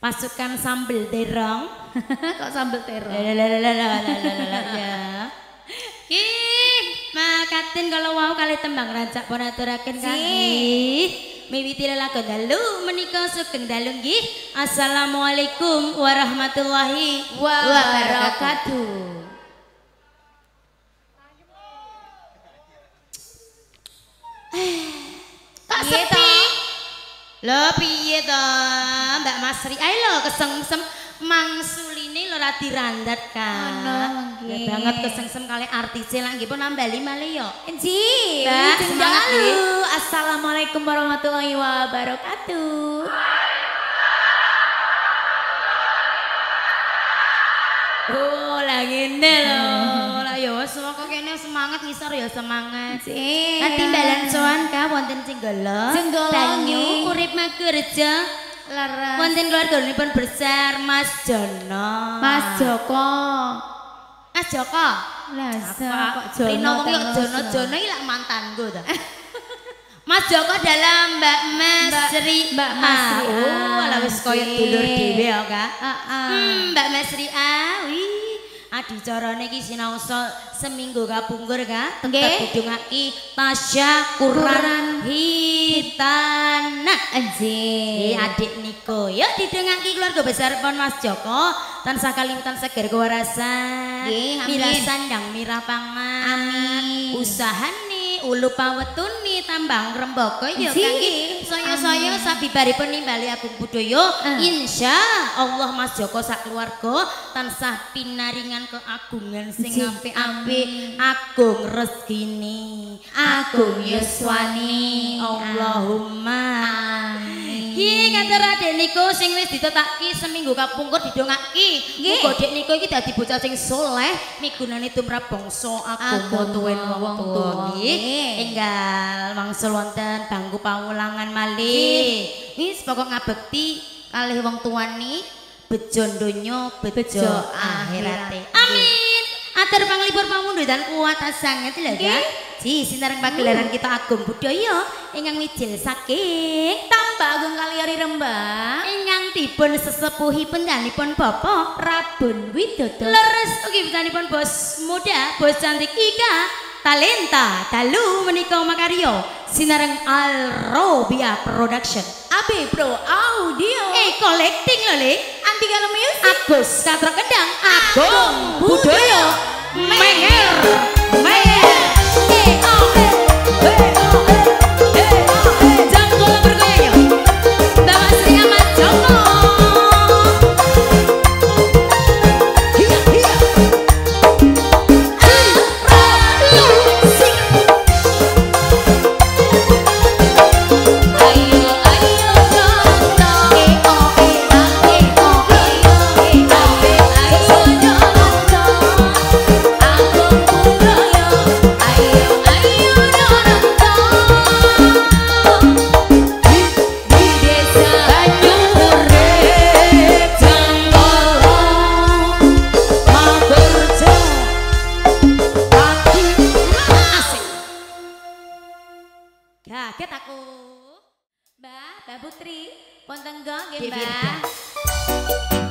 Pasukan sambel terong. Kok sambel terong? Ya. Makaten kalau wau kali tembang rancak pun aturaken kangge. Miwiti lelagon dalu menika sugeng dalu nggih. Assalamualaikum warahmatullahi wabarakatuh. Kak sepi. Lho piye to Mbak Masri? Ayo lho kesengsem mangsuline lho ra dirandat kan. Ya banget kesengsem kali artise lak nggih pun nambali malih yo. Nggih. Mbak semangat nggih. Assalamualaikum warahmatullahi wabarakatuh. Oh, lah ngene lho. Lah ya wis kok kene semangat ngisor ya semangat. Nanti balan sowan ka wonten Cinggolo. Banyu urip magerja. Laras. Wonten keluarganipun besar Mas Jono. Mas Joko. Mas Joko. Lah kok Jono. Rino wong yo Jono iki lak mantanku to. Mas Joko adalah Mbak Masri. Mbak Masri. Oh, lah wis koyo dulur dhewe ya, Kak. Mbak Masri wih. Adicarane iki sinaosa seminggu kapungkur, Kak. Tetep didongaki tasyakuran hitana. Anjir. Adik Niko. Yuk didongaki keluarga besar pon Mas Joko. Tansah kalimutan seger kewarasan. Mirasan ndang mirah pangan. Amin. Usahane ulu pawetuni tambang rembaka ya kangge saya sabibaripun nimbali agung budaya insya Allah Mas Joko sak keluarga tansah pinaringan keagungan sing apik-apik agung rezekine agung yuswani Allahumma amin. Ki katur Adek Niko sing wis ditetaki seminggu kapungkur didongaki muga Dek Niko iki dadi bocah sing saleh migunani tumrap bangsa agama tuwin wong tuwa nggih. Enggal mangsul wonten bangku pawulangan malih. Wis pokok ngabekti kalih wong tuwani bejo donya bejo akhirate. Amin. Atur panglipur pamundhutan kuwat sanget lho ya. Ji sinareng pagelaran kita agung budaya ingkang mijil saking tambah agung kaliari Rembang ingkang dipun sesepuhi pendanipun Bapak Rabun Widodo. Leres ugi pendanipun bos muda, bos cantik Ika Talenta dalu menika makarya sinareng Alrobia Production AB Pro Audio collecting lho Le Antigalo Music Agus Satra Kedang Agung Budaya Menger Menger Jangkul bergoyang Mbak Masri Ahmad Joko kaget aku. Mbak Putri, pun tenggo nggih, Mbak.